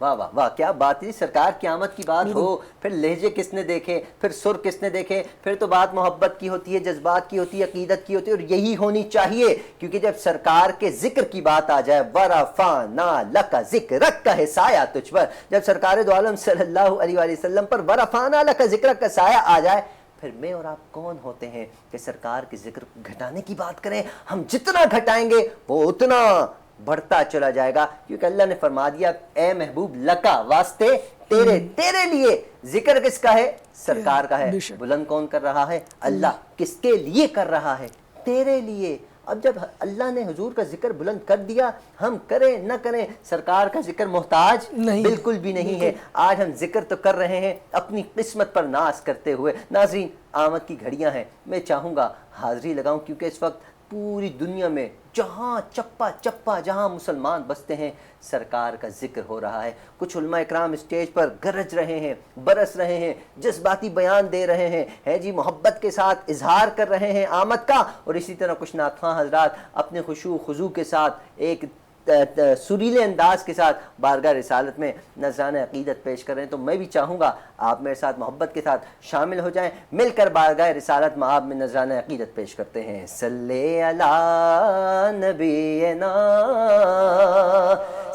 واہ واہ واہ، کیا بات ہے، سرکار کی آمد کی بات ہو، پھر لہجے کس نے دیکھے، پھر سر کس نے دیکھے، پھر تو بات محبت کی ہوتی ہے، جذبات کی ہوتی ہے، عقیدت کی ہوتی ہے، اور یہی ہونی چاہیے، کیونکہ جب سرکار کے ذکر کی بات آ جائے، ورفعنا لک ذکرک کا ہے سایہ تجھ پر، جب سرکار دو عالم صلی اللہ علیہ وآلہ وسلم پر ورفعنا لک ذکرک کا سایہ آ جائے، پھر میں اور آپ کون ہوتے ہیں کہ سرکار کے ذکر کو گھٹانے کی بات کریں؟ ہم جتنا گھٹائیں گے وہ اتنا بڑھتا چلا جائے گا، کیونکہ اللہ نے فرما دیا اے محبوب لکا، واسطے تیرے لیے ذکر کس کا ہے؟ سرکار کا ہے۔ بلند کون کر رہا ہے؟ اللہ۔ کس کے لیے کر رہا ہے؟ تیرے لیے۔ اب جب اللہ نے حضور کا ذکر بلند کر دیا، ہم کریں نہ کریں، سرکار کا ذکر محتاج بالکل بھی نہیں ہے۔ آج ہم ذکر تو کر رہے ہیں اپنی قسمت پر ناز کرتے ہوئے۔ ناظرین، آمد کی گھڑیاں ہیں، میں چاہوں گا حاضری لگاؤں، کیونکہ اس وقت پوری دنیا میں جہاں چپا چپا جہاں مسلمان بستے ہیں سرکار کا ذکر ہو رہا ہے۔ کچھ علماء اکرام اسٹیج پر گرج رہے ہیں، برس رہے ہیں، جذباتی بیان دے رہے ہیں، ہے جی، محبت کے ساتھ اظہار کر رہے ہیں آمد کا، اور اسی طرح کچھ نعت خواں حضرات اپنے خشوع خضوع کے ساتھ ایک سریلے انداز کے ساتھ بارگاہ رسالت میں نذرانہ عقیدت پیش کر رہے ہیں۔ تو میں بھی چاہوں گا آپ میرے ساتھ محبت کے ساتھ شامل ہو جائیں، مل کر بارگاہ رسالت مآب میں نذرانہ عقیدت پیش کرتے ہیں۔ صلی علی نبینا،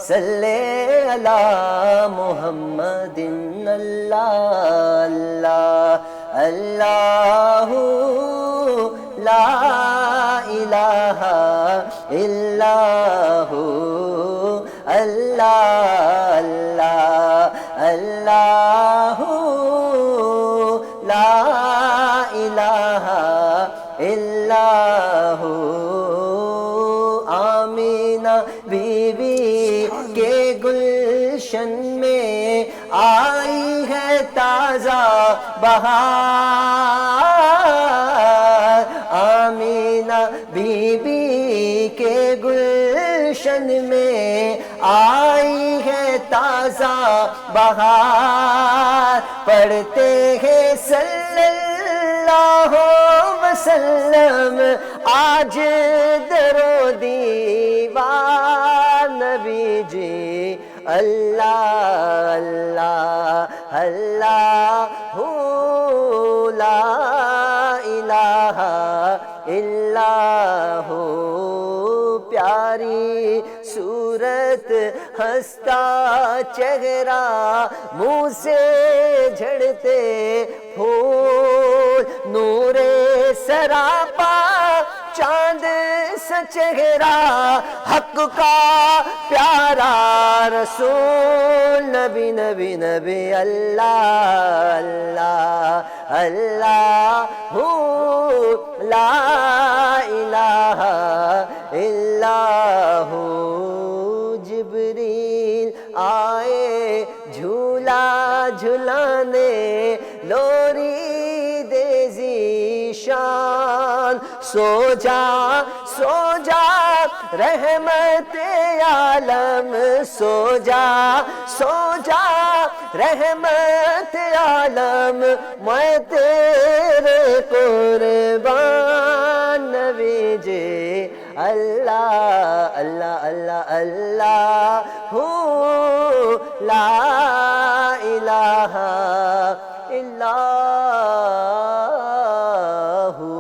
صلی علی محمد، اللہ اللہ اللہ لا الہ الا ہو، اللہ اللہ اللہ لا الہ الا ہو۔ آمینہ بیوی کے گلشن میں آئی ہے تازہ بہار، آمینہ بی بی کے گلشن میں آئی ہے تازہ بہار، پڑھتے ہیں صلی اللہ وسلم آج درو دیوار نبی جی، اللہ اللہ اللہ لا الہ الا ہو۔ پیاری صورت ہنستا چہرہ منہ سے جھڑتے پھول، نور سراپا چاند سا چہرہ، حق کا پیارا رسول، نبی نبی نبی، اللہ اللہ اللہ لا الہ الا ہو۔ جبریل آئے جھولا جھلانے، لوری دے ذیشان، سو جا سو جا رحمت عالم، سو جا سو جا رحمت عالم، میں تیرے قربان نبی جی، اللہ اللہ اللہ اللہ لا الہ الا ہو۔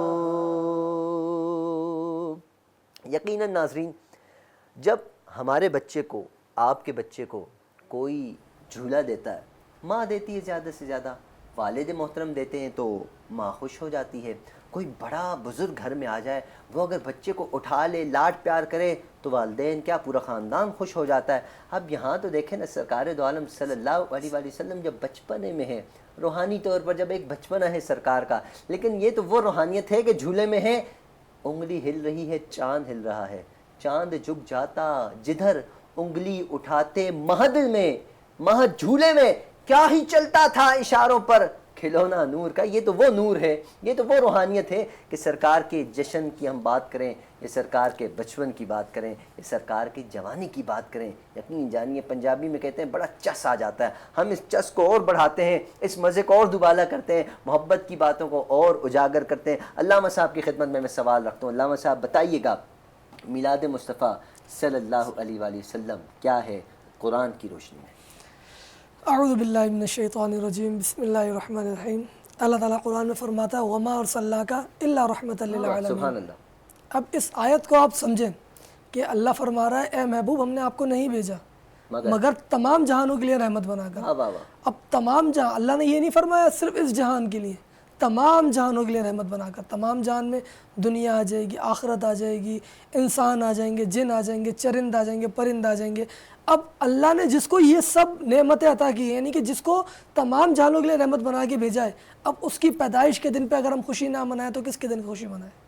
یقیناً ناظرین، جب ہمارے بچے کو، آپ کے بچے کو کوئی جھولا دیتا ہے، ماں دیتی ہے زیادہ سے زیادہ، والد محترم دیتے ہیں تو ماں خوش ہو جاتی ہے، کوئی بڑا بزرگ گھر میں آ جائے، وہ اگر بچے کو اٹھا لے، لاڈ پیار کرے تو والدین کیا پورا خاندان خوش ہو جاتا ہے۔ اب یہاں تو دیکھیں نا، سرکار دو عالم صلی اللہ علیہ وآلہ وسلم جب بچپنے میں ہیں، روحانی طور پر جب ایک بچپنا ہے سرکار کا، لیکن یہ تو وہ روحانیت ہے کہ جھولے میں ہے، انگلی ہل رہی ہے، چاند ہل رہا ہے، چاند جھک جاتا جدھر انگلی اٹھاتے مہد میں، مہد جھولے میں کیا ہی چلتا تھا اشاروں پر، کھلونا نور کا۔ یہ تو وہ نور ہے، یہ تو وہ روحانیت ہے کہ سرکار کے جشن کی ہم بات کریں، یہ سرکار کے بچپن کی بات کریں، یہ سرکار کی جوانی کی بات کریں، یقین جانیے پنجابی میں کہتے ہیں بڑا چس آ جاتا ہے۔ ہم اس چس کو اور بڑھاتے ہیں، اس مزے کو اور دوبالا کرتے ہیں، محبت کی باتوں کو اور اجاگر کرتے ہیں۔ علامہ صاحب کی خدمت میں سوال رکھتا ہوں، علامہ صاحب بتائیے گا، میلاد مصطفیٰ صلی اللہ علیہ وآلہ وسلم کیا ہے قرآن کی روشنی میں؟ اعوذ باللہ من الشیطان الرجیم، بسم اللہ الرحمن الرحیم۔ اللہ تعالیٰ قرآن میں فرماتا ہے وما ارسلناک الا رحمۃ للعالمین۔ سبحان اللہ۔ اب اس آیت کو آپ سمجھیں کہ اللہ فرما رہا ہے اے محبوب ہم نے آپ کو نہیں بھیجا مگر تمام جہانوں کے لیے رحمت بنا کر۔ واہ واہ واہ۔ اب تمام جہاں، اللہ نے یہ نہیں فرمایا صرف اس جہان کے لیے، تمام جہانوں کے لیے رحمت بنا کر۔ تمام جہان میں دنیا آ جائے گی، آخرت آ جائے گی، انسان آ جائیں گے، جن آ جائیں گے، چرند آ جائیں گے، پرند آ جائیں گے۔ اب اللہ نے جس کو یہ سب نعمتیں عطا کی ہیں، یعنی کہ جس کو تمام جہانوں کے لیے رحمت بنا کے بھیجا ہے، اب اس کی پیدائش کے دن پہ اگر ہم خوشی نہ منائیں تو کس کے دن خوشی منائیں؟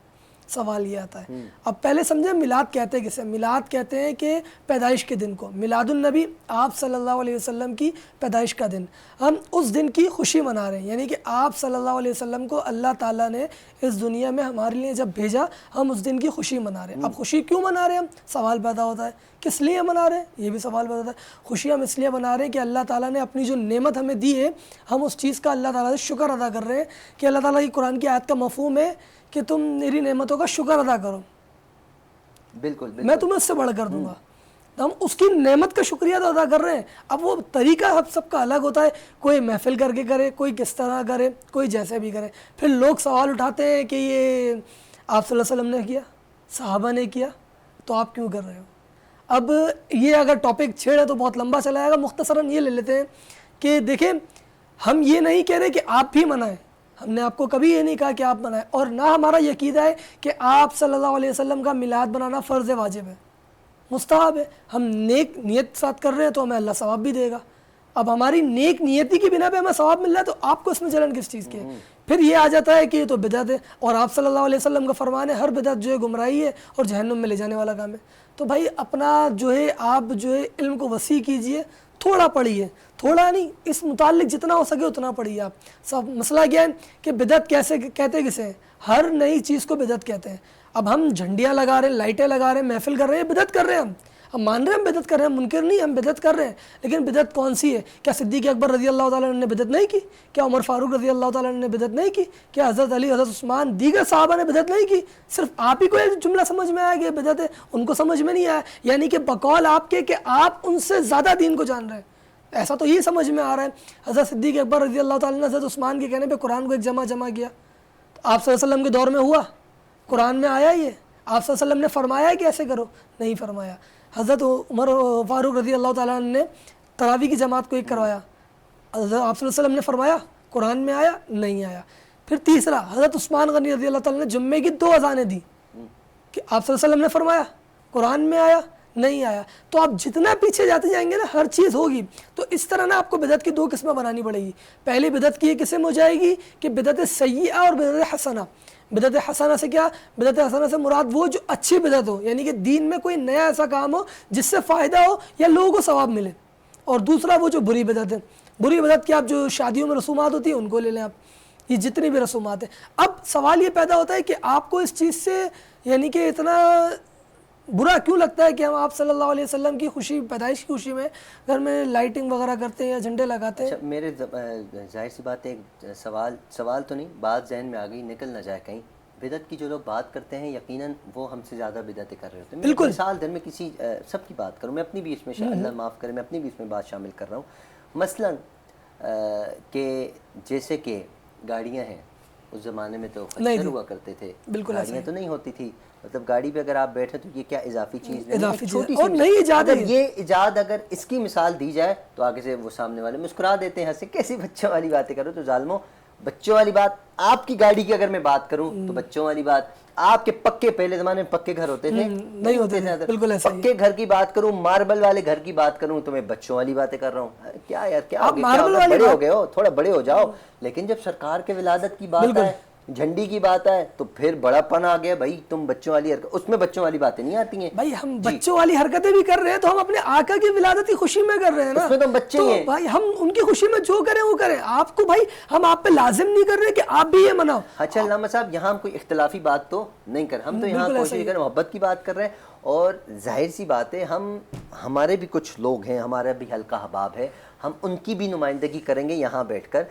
سوال یہ آتا ہے۔ اب پہلے سمجھیں میلاد کہتے ہیں کسے؟ میلاد کہتے ہیں کہ پیدائش کے دن کو، میلاد النبی آپ صلی اللہ علیہ وسلم کی پیدائش کا دن، ہم اس دن کی خوشی منا رہے ہیں، یعنی کہ آپ صلی اللہ علیہ وسلم کو اللہ تعالیٰ نے اس دنیا میں ہمارے لیے جب بھیجا، ہم اس دن کی خوشی منا رہے ہیں۔ اب خوشی کیوں منا رہے ہیں ہم؟ سوال پیدا ہوتا ہے کس لیے منا رہے ہیں، یہ بھی سوال پیدا ہوتا ہے۔ خوشی ہم اس لیے منا رہے ہیں کہ اللہ تعالیٰ نے اپنی جو نعمت ہمیں دی ہے، ہم اس چیز کا اللہ تعالیٰ سے شکر ادا کر رہے ہیں کہ اللہ تعالیٰ کی قرآن کی آیت کا مفہوم ہے کہ تم میری نعمتوں کا شکر ادا کرو، بالکل میں تمہیں اس سے بڑھ کر دوں گا۔ تو ہم اس کی نعمت کا شکریہ تو ادا کر رہے ہیں۔ اب وہ طریقہ سب کا الگ ہوتا ہے، کوئی محفل کر کے کرے، کوئی کس طرح کرے، کوئی جیسے بھی کرے۔ پھر لوگ سوال اٹھاتے ہیں کہ یہ آپ صلی اللہ علیہ وسلم نے کیا، صحابہ نے کیا، تو آپ کیوں کر رہے ہو؟ اب یہ اگر ٹاپک چھیڑے تو بہت لمبا چلا جائے گا، مختصراً یہ لے لیتے ہیں کہ دیکھیں ہم یہ نہیں کہہ رہے کہ آپ بھی منائیں، ہم نے آپ کو کبھی یہ نہیں کہا کہ آپ منائیں، اور نہ ہمارا یہ عقیدہ ہے کہ آپ صلی اللہ علیہ وسلم کا میلاد بنانا فرض واجب ہے، مستحب ہے۔ ہم نیک نیت ساتھ کر رہے ہیں تو ہمیں اللہ ثواب بھی دے گا۔ اب ہماری نیک نیتی کی بنا پہ ہمیں ثواب مل رہا ہے تو آپ کو اس میں جلن کس چیز کی ہے؟ پھر یہ آ جاتا ہے کہ یہ تو بدعت ہے، اور آپ صلی اللہ علیہ وسلم کا فرمان ہے ہر بدعت جو ہے گمراہی ہے اور جہنم میں لے جانے والا کام ہے۔ تو بھائی اپنا جو ہے آپ جو ہے علم کو وسیع کیجئے، تھوڑا پڑھیے، تھوڑا نہیں، اس متعلق جتنا ہو سکے اتنا پڑھیے آپ۔ سب مسئلہ کیا ہے کہ بدعت کیسے کہتے کسے ہیں؟ ہر نئی چیز کو بدعت کہتے ہیں۔ اب ہم جھنڈیاں لگا رہے ہیں، لائٹیں لگا رہے ہیں، محفل کر رہے ہیں، بدعت کر رہے ہیں ہم مان رہے ہیں ہم بدعت کر رہے ہیں، منکر نہیں، ہم بدعت کر رہے ہیں، لیکن بدعت کون سی ہے؟ کیا صدیق اکبر رضی اللہ تعالیٰ عنہ نے بدعت نہیں کی؟ کیا عمر فاروق رضی اللہ تعالیٰ عنہ نے بدعت نہیں کی؟ کیا حضرت علی، حضرت عثمان، دیگر صحابہ نے بدعت نہیں کی؟ صرف آپ ہی کو یہ جملہ سمجھ میں آیا کہ یہ بدعت ہے، ان کو سمجھ میں نہیں آیا، یعنی کہ بقول آپ کے کہ آپ ان سے زیادہ دین کو جان رہے ہیں، ایسا تو یہ سمجھ میں آ رہا ہے۔ حضرت صدیق اکبر رضی اللہ تعالیٰ نے حضرت عثمان کے کہنے پہ قرآن کو ایک جمع کیا، تو آپ صلی اللہ علیہ وسلم کے دور میں ہوا؟ قرآن میں آیا یہ؟ آپ صلی اللہ علیہ وسلم نے فرمایا ہے کہ ایسے کرو؟ نہیں فرمایا۔ حضرت عمر فاروق رضی اللہ تعالیٰ عنہ نے تراویح کی جماعت کو ایک کروایا، حضرت آپ صلی اللہ علیہ وسلم نے فرمایا؟ قرآن میں آیا؟ نہیں آیا۔ پھر تیسرا، حضرت عثمان غنی رضی اللہ تعالیٰ نے جمعے کی 2 اذانیں دی، کہ آپ صلی اللہ علیہ وسلم نے فرمایا؟ قرآن میں آیا؟ نہیں آیا۔ تو آپ جتنا پیچھے جاتے جائیں گے نا ہر چیز ہوگی۔ تو اس طرح نا آپ کو بدعت کی 2 قسمیں بنانی پڑے گی۔ پہلی بدعت کی یہ قسم ہو جائے گی کہ بدعت سیئہ اور بدعت حسنہ۔ بدعت حسنہ سے کیا؟ بدعت حسنہ سے مراد وہ جو اچھی بدعت ہو، یعنی کہ دین میں کوئی نیا ایسا کام ہو جس سے فائدہ ہو یا لوگوں کو ثواب ملے، اور دوسرا وہ جو بری بدعت ہے۔ بری بدعت کی آپ جو شادیوں میں رسومات ہوتی ہیں ان کو لے لیں آپ، یہ جتنی بھی رسومات ہیں۔ اب سوال یہ پیدا ہوتا ہے کہ آپ کو اس چیز سے یعنی کہ اتنا برا کیوں لگتا ہے کہ ہم آپ صلی اللہ علیہ وسلم کی خوشی، پیدائش کی خوشی میں گھر میں لائٹنگ وغیرہ کرتے ہیں یا جھنڈے لگاتے ہیں؟ اچھا، میرے ظاہر سی بات ہے، ایک سوال تو نہیں، بات ذہن میں آ گئی، نکل نہ جائے کہیں۔ بدعت کی جو لوگ بات کرتے ہیں یقیناً وہ ہم سے زیادہ بدعتیں کر رہے ہوتے ہیں۔ بالکل۔ مثال دن میں کسی سب کی بات کروں، میں اپنی بھی اس میں اللہ معاف کرے، میں اپنی بھی اس میں بات شامل کر رہا ہوں۔ مثلاً کہ جیسے کہ گاڑیاں ہیں، اس زمانے میں تو خچر ہوا کرتے تھے، گاڑیاں تو نہیں ہوتی تھی، مطلب گاڑی پہ اگر آپ بیٹھے تو یہ کیا اضافی چیز نہیں، چھوٹی اور نئی ایجاد ہے۔ یہ ایجاد اگر اس کی مثال دی جائے تو آگے سے وہ سامنے والے مسکرا دیتے ہیں، ہنسے کیسی بچوں والی باتیں کرو۔ تو ظالموں، بچوں والی بات، آپ کی گاڑی کی اگر میں بات کروں تو بچوں والی بات، آپ کے پکے پہلے زمانے میں پکے گھر ہوتے تھے، نہیں ہوتے تھے، بالکل ایسا ہی۔ پکے گھر کی بات کروں، ماربل والے گھر کی بات کروں تو میں بچوں والی باتیں کر رہا ہوں۔ کیا یار، کیا بڑے ہو گئے ہو، تھوڑا بڑے ہو جاؤ۔ لیکن جب سرکار کے ولادت کی بات ہے، جھنڈی کی بات ہے، تو پھر بڑا پن آ گیا بھائی، تم بچوں والی حرکت، اس میں بچوں والی باتیں نہیں آتی ہیں بھائی۔ ہم بچوں والی حرکتیں بھی کر رہے ہیں تو ہم اپنے آقا کی ولادت کی خوشی میں کر رہے ہیں نا، اس میں تو بچے ہی ہیں بھائی۔ ہم ان کی خوشی میں جو کریں وہ کریں، آپ کو بھائی ہم آپ پہ لازم نہیں کر رہے کہ آپ بھی یہ مناؤ۔ اچھا علامہ صاحب، یہاں ہم کوئی اختلافی بات تو نہیں کر، ہم تو یہاں کوشش کر محبت کی بات کر رہے ہیں، اور ظاہر سی بات ہے ہمارے بھی کچھ لوگ ہیں، ہمارا بھی حلقہ احباب ہے، ہم ان کی بھی نمائندگی کریں گے یہاں بیٹھ کر۔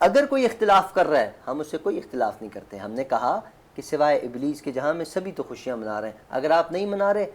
اگر کوئی اختلاف کر رہا ہے، ہم اس سے کوئی اختلاف نہیں کرتے۔ ہم نے کہا کہ سوائے ابلیس کے جہاں میں سبھی تو خوشیاں منا رہے ہیں، اگر آپ نہیں منا رہے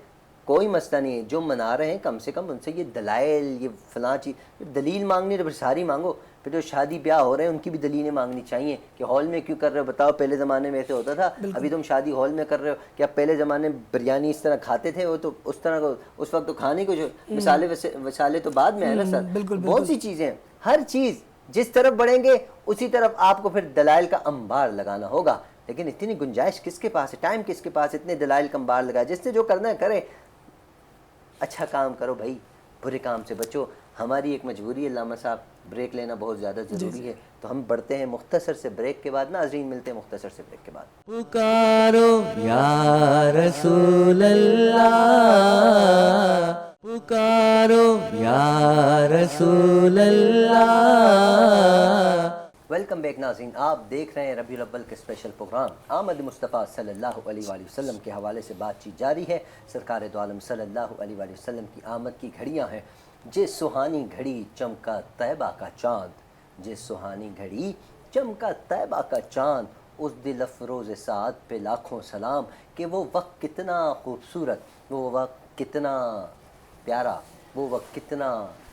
کوئی مسئلہ نہیں ہے. جو منا رہے ہیں کم سے کم ان سے یہ دلائل، یہ فلاں چیز، دلیل مانگنی تو پھر ساری مانگو. پھر جو شادی بیاہ ہو رہے ہیں ان کی بھی دلیلیں مانگنی چاہیے کہ ہال میں کیوں کر رہے ہو، بتاؤ پہلے زمانے میں ایسے ہوتا تھا، ابھی تم شادی ہال میں کر رہے ہو. کہ اب پہلے زمانے میں بریانی اس طرح کھاتے تھے، وہ تو اس طرح کو اس وقت تو کھانے کو جو مسالے وسالے تو بعد میں ہے نا سر. بہت سی چیزیں ہیں. ہر چیز جس طرف بڑھیں گے اسی طرف آپ کو پھر دلائل کا انبار لگانا ہوگا. لیکن اتنی گنجائش کس کے پاس ہے، ٹائم کس کے پاس اتنے دلائل کا انبار لگائے. جس نے جو کرنا ہے کرے. اچھا کام کرو بھائی، برے کام سے بچو. ہماری ایک مجبوری ہے علامہ صاحب، بریک لینا بہت زیادہ ضروری ہے. تو ہم بڑھتے ہیں مختصر سے بریک کے بعد. ناظرین ملتے ہیں مختصر سے بریک کے بعد. پکارو یا رسول اللہ، پکارو یا رسول اللہ. ویلکم بیک ناظرین، آپ دیکھ رہے ہیں ربیع الاول کے اسپیشل پروگرام. آمد مصطفیٰ صلی اللہ علیہ وآلہ وسلم کے حوالے سے بات چیت جاری ہے. سرکار دو عالم صلی اللہ علیہ وآلہ وسلم کی آمد کی گھڑیاں ہیں. جس سہانی گھڑی چمکا طیبہ کا چاند، جس سہانی گھڑی چمکا طیبہ کا چاند، اس دل افروز سعادت پہ لاکھوں سلام. کہ وہ وقت کتنا خوبصورت، وہ وقت کتنا پیارا، وہ وقت کتنا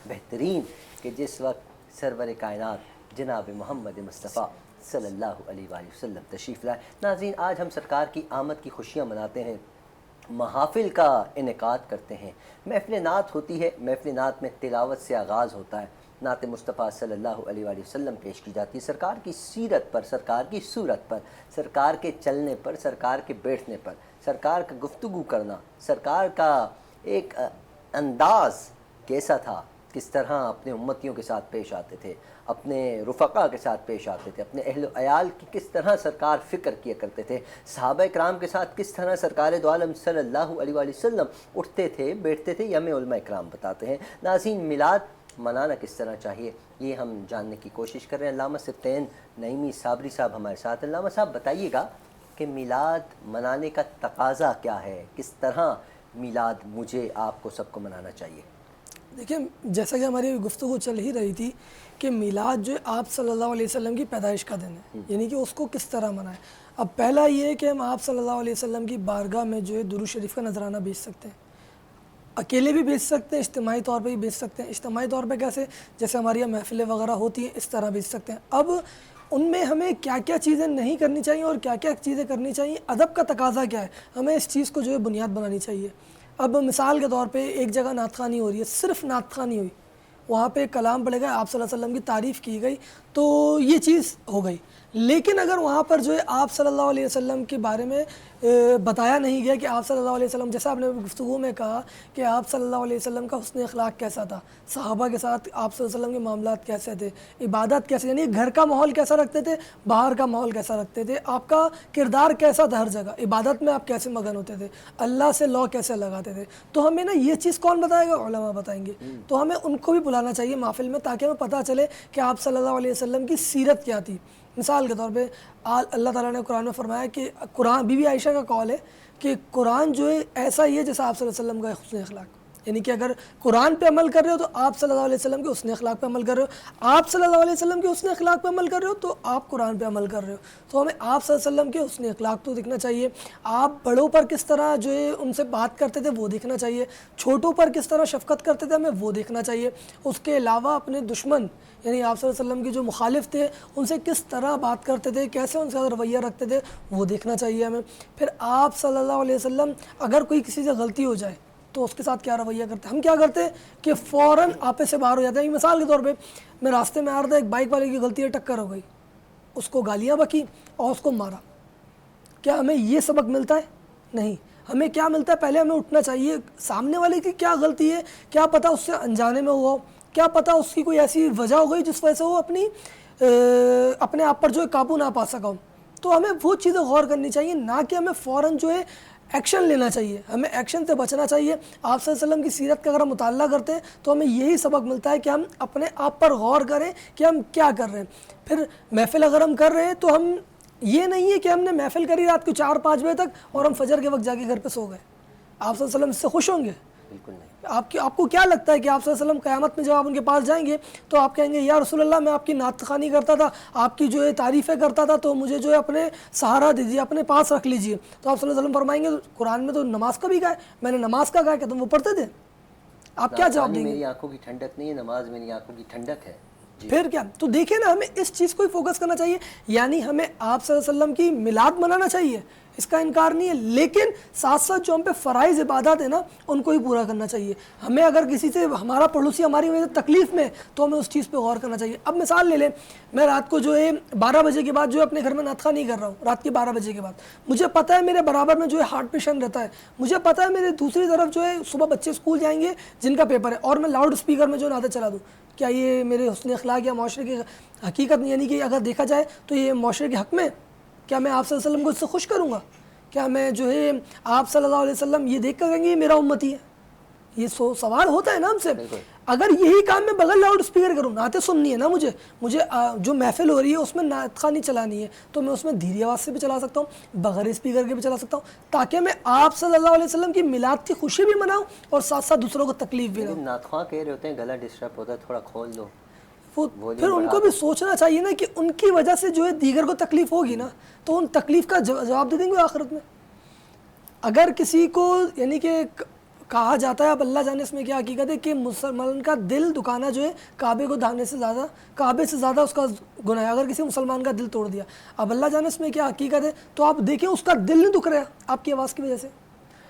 بہترین کہ جس وقت سرور کائنات جناب محمد مصطفیٰ صلی اللہ علیہ وآلہ وسلم تشریف لائے. ناظرین آج ہم سرکار کی آمد کی خوشیاں مناتے ہیں، محافل کا انعقاد کرتے ہیں. محفل نعت ہوتی ہے. محفل نعت میں تلاوت سے آغاز ہوتا ہے. نعت مصطفیٰ صلی اللہ علیہ وآلہ وسلم پیش کی جاتی ہے، سرکار کی سیرت پر، سرکار کی صورت پر، سرکار کے چلنے پر، سرکار کے بیٹھنے پر، سرکار کا گفتگو کرنا، سرکار کا ایک انداز کیسا تھا، کس طرح اپنے امتیوں کے ساتھ پیش آتے تھے، اپنے رفقا کے ساتھ پیش آتے تھے، اپنے اہل و عیال کی کس طرح سرکار فکر کیا کرتے تھے، صحابہ کرام کے ساتھ کس طرح سرکار دو عالم صلی اللہ علیہ وآلہ وسلم اٹھتے تھے، بیٹھتے تھے، یہ ہمیں علماء کرام بتاتے ہیں. ناظرین میلاد منانا کس طرح چاہیے یہ ہم جاننے کی کوشش کر رہے ہیں. علامہ سبطین نعیمی صابری صاحب ہمارے ساتھ. علامہ صاحب بتائیے گا کہ میلاد منانے کا تقاضا کیا ہے، کس طرح میلاد مجھے آپ کو سب کو منانا چاہیے؟ دیکھیں جیسا کہ ہماری گفتگو چل ہی رہی تھی کہ میلاد جو ہے آپ صلی اللہ علیہ وسلم کی پیدائش کا دن ہے، یعنی کہ اس کو کس طرح منائیں. اب پہلا یہ ہے کہ ہم آپ صلی اللہ علیہ وسلم کی بارگاہ میں جو ہے درود شریف کا نذرانہ بھیج سکتے ہیں. اکیلے بھی بھیج سکتے ہیں، اجتماعی طور پہ بھی بھیج سکتے ہیں. اجتماعی طور پہ کیسے؟ جیسے ہماری یہاں محفلیں وغیرہ ہوتی ہیں اس طرح بھیج سکتے ہیں. اب ان میں ہمیں کیا کیا چیزیں نہیں کرنی چاہیے اور کیا کیا چیزیں کرنی چاہیے، ادب کا تقاضا کیا ہے، ہمیں اس چیز کو جو ہے بنیاد بنانی چاہیے. اب مثال کے طور پہ ایک جگہ نعت خوانی ہو رہی ہے، صرف نعت خوانی ہوئی، وہاں پہ کلام پڑھے گا، آپ صلی اللہ علیہ وسلم کی تعریف کی گئی، تو یہ چیز ہو گئی. لیکن اگر وہاں پر جو ہے آپ صلی اللہ علیہ وسلم کے بارے میں بتایا نہیں گیا کہ آپ صلی اللہ علیہ وسلم، جیسا آپ نے گفتگو میں کہا کہ آپ صلی اللہ علیہ وسلم کا حسن اخلاق کیسا تھا، صحابہ کے ساتھ آپ صلی اللہ علیہ وسلم کے معاملات کیسے تھے، عبادت کیسے، یعنی گھر کا ماحول کیسا رکھتے تھے، باہر کا ماحول کیسا رکھتے تھے، آپ کا کردار کیسا تھا ہر جگہ، عبادت میں آپ کیسے مگن ہوتے تھے، اللہ سے لو کیسے لگاتے تھے، تو ہمیں نا یہ چیز کون بتائے گا؟ علماء بتائیں گے. تو ہمیں ان کو بھی بلانا چاہیے محفل میں تاکہ ہمیں پتہ چلے کہ آپ صلی اللہ علیہ وسلم کی سیرت کیا تھی. مثال کے طور پہ اللہ تعالیٰ نے قرآن میں فرمایا کہ قرآن، بی بی عائشہ کا قول ہے کہ قرآن جو ہے ایسا ہی ہے جیسا آپ صلی اللہ علیہ وسلم کا حسن اخلاق، یعنی کہ اگر قرآن پہ عمل کر رہے ہو تو آپ صلی اللہ علیہ وسلم کے حسن اخلاق پہ عمل کر رہے ہو، آپ صلی اللہ علیہ وسلم کے حسن اخلاق پہ عمل کر رہے ہو تو آپ قرآن پہ عمل کر رہے ہو. تو ہمیں آپ صلی اللہ علیہ وسلم کے حسن اخلاق تو دکھنا چاہیے، آپ بڑوں پر کس طرح جو ہے ان سے بات کرتے تھے وہ دیکھنا چاہیے، چھوٹوں پر کس طرح شفقت کرتے تھے ہمیں وہ دیکھنا چاہیے. اس کے علاوہ اپنے دشمن یعنی آپ صلی اللہ علیہ وسلم کے جو مخالف تھے ان سے کس طرح بات کرتے تھے، کیسے ان سے رویہ رکھتے تھے وہ دیکھنا چاہیے ہمیں. پھر آپ صلی اللہ علیہ وسلم اگر کوئی کسی سے غلطی ہو جائے تو اس کے ساتھ کیا رویہ کرتے ہیں، ہم کیا کرتے ہیں کہ فوراً آپے سے باہر ہو جاتے ہیں. مثال کے طور پہ میں راستے میں آ رہا تھا، ایک بائک والے کی غلطی ہے، ٹکر ہو گئی، اس کو گالیاں بکی اور اس کو مارا. کیا ہمیں یہ سبق ملتا ہے؟ نہیں. ہمیں کیا ملتا ہے؟ پہلے ہمیں اٹھنا چاہیے، سامنے والے کی کیا غلطی ہے، کیا پتہ اس سے انجانے میں ہوا ہو، کیا پتہ اس کی کوئی ایسی وجہ ہو گئی جس وجہ سے وہ اپنے آپ پر جو ہے قابو نہ پا سکا ہو. تو ہمیں وہ چیزیں غور کرنی چاہیے، نہ کہ ہمیں فوراً جو ہے ایکشن لینا چاہیے، ہمیں ایکشن سے بچنا چاہیے. آپ صلی اللہ علیہ وسلم کی سیرت کا اگر ہم مطالعہ کرتے ہیں تو ہمیں یہی سبق ملتا ہے کہ ہم اپنے آپ پر غور کریں کہ ہم کیا کر رہے ہیں. پھر محفل اگر ہم کر رہے ہیں تو ہم یہ نہیں ہے کہ ہم نے محفل کری رات کو 4-5 بجے تک اور ہم فجر کے وقت جا کے گھر پہ سو گئے. آپ صلی اللہ علیہ وسلم اس سے خوش ہوں گے؟ بالکل نہیں. آپ کو کیا لگتا ہے کہ آپ صلی اللہ علیہ وسلم قیامت میں جب آپ ان کے پاس جائیں گے تو آپ کہیں گے یا رسول اللہ میں آپ کی نعت خوانی کرتا تھا, آپ کی جو ہے تعریفیں کرتا تھا, تو مجھے جو ہے اپنے سہارا دیجیے, اپنے پاس رکھ لیجیے. تو آپ صلی اللہ علیہ وسلم فرمائیں گے قرآن میں تو نماز کا بھی کہا ہے, میں نے نماز کا کہا کہ تم وہ پڑھتے تھے. آپ کیا جواب دیں گے؟ میری آنکھوں کی ٹھنڈک نہیں ہے, نماز میری آنکھوں کی ٹھنڈک ہے. پھر کیا؟ تو دیکھیں نا, ہمیں اس چیز کو ہی فوکس کرنا چاہیے. یعنی ہمیں آپ صلی اللہ علیہ وسلم کی میلاد منانا چاہیے, اس کا انکار نہیں ہے, لیکن ساتھ ساتھ جو ہم پہ فرائض عبادات ہیں نا ان کو ہی پورا کرنا چاہیے. ہمیں اگر کسی سے ہمارا پڑوسی ہماری وجہ سے تکلیف میں تو ہمیں اس چیز پہ غور کرنا چاہیے. اب مثال لے لیں, میں رات کو جو ہے 12 بجے کے بعد جو ہے اپنے گھر میں نعت خوانی کر رہا ہوں, رات کے 12 بجے کے بعد. مجھے پتہ ہے میرے برابر میں جو ہے ہارٹ پیشنٹ رہتا ہے, مجھے پتہ ہے میرے دوسری طرف جو ہے صبح بچے اسکول جائیں گے جن کا پیپر ہے, اور میں لاؤڈ اسپیکر میں جو نعتیں چلا دوں. کیا یہ میرے حسن اخلاق یا معاشرے کی حقیقت, یعنی کہ اگر دیکھا جائے تو یہ معاشرے کے حق میں؟ کیا میں آپ صلی اللہ علیہ وسلم کو اس سے خوش کروں گا؟ کیا میں جو ہے آپ صلی اللہ علیہ وسلم یہ دیکھ کر کہیں گے یہ میرا امتی ہے؟ یہ سوال ہوتا ہے نا ہم سے. اگر یہی کام میں بغیر لاؤڈ اسپیکر کروں, نعتیں سننی ہے نا مجھے جو محفل ہو رہی ہے اس میں نعت خوانی چلانی ہے, تو میں اس میں دھیری آواز سے بھی چلا سکتا ہوں, بغیر اسپیکر کے بھی چلا سکتا ہوں, تاکہ میں آپ صلی اللہ علیہ وسلم کی میلاد کی خوشی بھی مناؤں اور ساتھ ساتھ دوسروں کو تکلیف بھی نہ ہو. نعت خواں کہہ رہے ہوتے ہیں گلا ڈسٹرب ہوتا ہے, تھوڑا کھول دو. پھر ان کو بھی سوچنا چاہیے نا کہ ان کی وجہ سے جو ہے دیگر کو تکلیف ہوگی نا, تو ان تکلیف کا جواب دے دیں گے آخرت میں. اگر کسی کو یعنی کہ کہا جاتا ہے, اب اللہ جانے اس میں کیا حقیقت ہے, کہ مسلمان کا دل دکھانا جو ہے کعبے کو دھانے سے زیادہ, کعبے سے زیادہ اس کا گناہ ہے اگر کسی مسلمان کا دل توڑ دیا. اب اللہ جانے اس میں کیا حقیقت ہے, تو آپ دیکھیں اس کا دل نہیں دکھ رہا آپ کی آواز کی وجہ سے,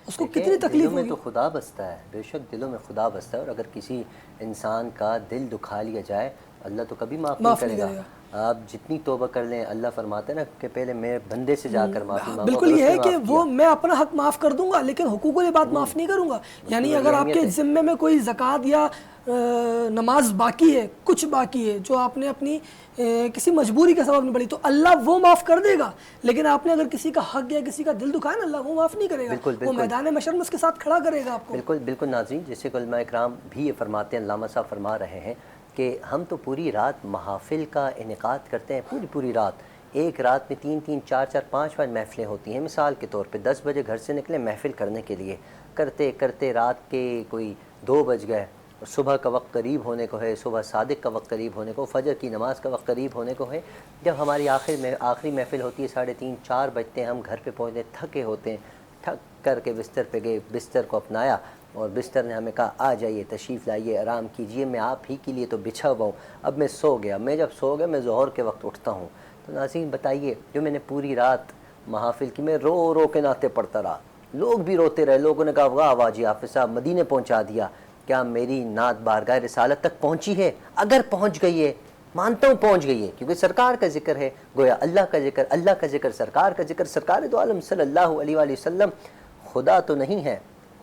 اس کو کتنی تکلیف ہوگی. دلوں میں تو خدا بستا ہے, بے شک دلوں میں خدا بستا ہے, اور اگر کسی انسان کا دل دکھا لیا جائے اللہ تو کبھی معاف نہیں کرے گا. آپ جتنی توبہ کر لیں, اللہ فرماتے ہیں نا کہ پہلے میرے بندے سے جا کر معافی مانگو. بالکل یہ ہے کہ وہ میں اپنا حق معاف کر دوں گا لیکن حقوق العباد معاف نہیں کروں گا. یعنی اگر آپ کے ذمے میں کوئی زکوٰۃ یا نماز باقی ہے, کچھ باقی ہے جو آپ نے اپنی کسی مجبوری کے سبب نہیں پڑھی, تو اللہ وہ معاف کر دے گا. لیکن آپ نے اگر کسی کا حق یا کسی کا دل دکھایا نا, اللہ وہ معاف نہیں کرے گا, وہ میدان محشر میں اس کے ساتھ کھڑا کرے گا آپ کو. بالکل بالکل ناظرین, جیسے کہ علماء اکرام بھی یہ فرماتے ہیں, علامہ صاحب فرما رہے ہیں کہ ہم تو پوری رات محافل کا انعقاد کرتے ہیں, پوری رات. ایک رات میں 3 4 5 محفلیں ہوتی ہیں. مثال کے طور پہ 10 بجے گھر سے نکلے محفل کرنے کے لیے, کرتے کرتے رات کے کوئی 2 بج گئے, اور صبح کا وقت قریب ہونے کو ہے, صبح صادق کا وقت قریب ہونے کو, فجر کی نماز کا وقت قریب ہونے کو ہے. جب ہماری آخری محفل ہوتی ہے 3:30 4 بجتے ہیں, ہم گھر پہ پہنچتے تھکے ہوتے ہیں, تھک کر کے بستر پہ گئے, بستر کو اپنایا اور بستر نے ہمیں کہا آ جائیے, تشریف لائیے, آرام کیجئے, میں آپ ہی کے لیے تو بچھا ہوا ہوں, اب میں سو گیا. میں جب سو گیا میں ظہر کے وقت اٹھتا ہوں. تو ناظرین بتائیے, جو میں نے پوری رات محافل کی میں رو کے نعتیں پڑھتا رہا, لوگ بھی روتے رہے, لوگوں نے کہا واہ واہ جی حافظ صاحب مدینے پہنچا دیا, کیا میری نعت بارگاہ رسالت تک پہنچی ہے؟ اگر پہنچ گئی ہے, مانتا ہوں پہنچ گئی ہے, کیونکہ سرکار کا ذکر ہے, گویا اللہ کا ذکر, سرکار کا ذکر, سرکار دو عالم صلی اللہ علیہ وآلہ وسلم خدا تو نہیں ہے,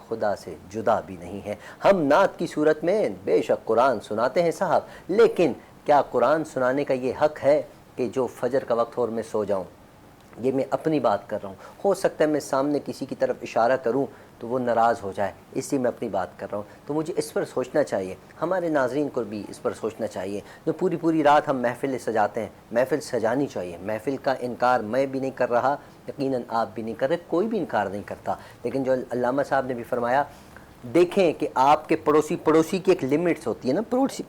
خدا سے جدا بھی نہیں ہے. ہم نعت کی صورت میں بے شک قرآن سناتے ہیں صاحب, لیکن کیا قرآن سنانے کا یہ حق ہے کہ جو فجر کا وقت ہو اور میں سو جاؤں؟ یہ میں اپنی بات کر رہا ہوں, ہو سکتا ہے میں سامنے کسی کی طرف اشارہ کروں تو وہ ناراض ہو جائے, اس لیے میں اپنی بات کر رہا ہوں. تو مجھے اس پر سوچنا چاہیے, ہمارے ناظرین کو بھی اس پر سوچنا چاہیے. جو پوری رات ہم محفل سجاتے ہیں, محفل سجانی چاہیے, محفل کا انکار میں بھی نہیں کر رہا, یقیناً آپ بھی نہیں کر رہے, کوئی بھی انکار نہیں کرتا. لیکن جو علامہ صاحب نے بھی فرمایا, دیکھیں کہ آپ کے پڑوسی کی ایک لمٹس ہوتی ہے نا,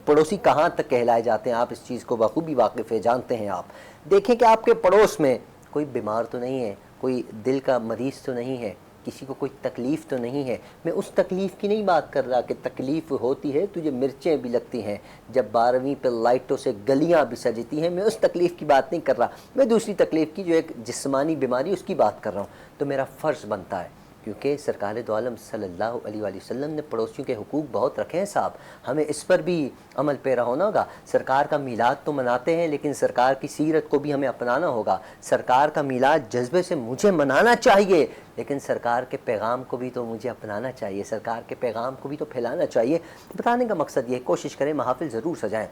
پڑوسی کہاں تک کہلائے جاتے ہیں, آپ اس چیز کو بخوبی واقف ہے, جانتے ہیں آپ. دیکھیں کہ آپ کے پڑوس میں کوئی بیمار تو نہیں ہے, کوئی دل کا مریض تو نہیں ہے, کسی کو کوئی تکلیف تو نہیں ہے. میں اس تکلیف کی نہیں بات کر رہا کہ تکلیف ہوتی ہے تجھے مرچیں بھی لگتی ہیں, جب 12ویں پہ لائٹوں سے گلیاں بھی سجتی ہیں, میں اس تکلیف کی بات نہیں کر رہا, میں دوسری تکلیف کی جو ایک جسمانی بیماری اس کی بات کر رہا ہوں. تو میرا فرض بنتا ہے, کیونکہ سرکار دو عالم صلی اللہ علیہ وآلہ وسلم نے پڑوسیوں کے حقوق بہت رکھے ہیں صاحب, ہمیں اس پر بھی عمل پیرا ہونا ہوگا. سرکار کا میلاد تو مناتے ہیں, لیکن سرکار کی سیرت کو بھی ہمیں اپنانا ہوگا. سرکار کا میلاد جذبے سے مجھے منانا چاہیے, لیکن سرکار کے پیغام کو بھی تو مجھے اپنانا چاہیے, سرکار کے پیغام کو بھی تو پھیلانا چاہیے. بتانے کا مقصد یہ ہے, کوشش کریں محافل ضرور سجائیں,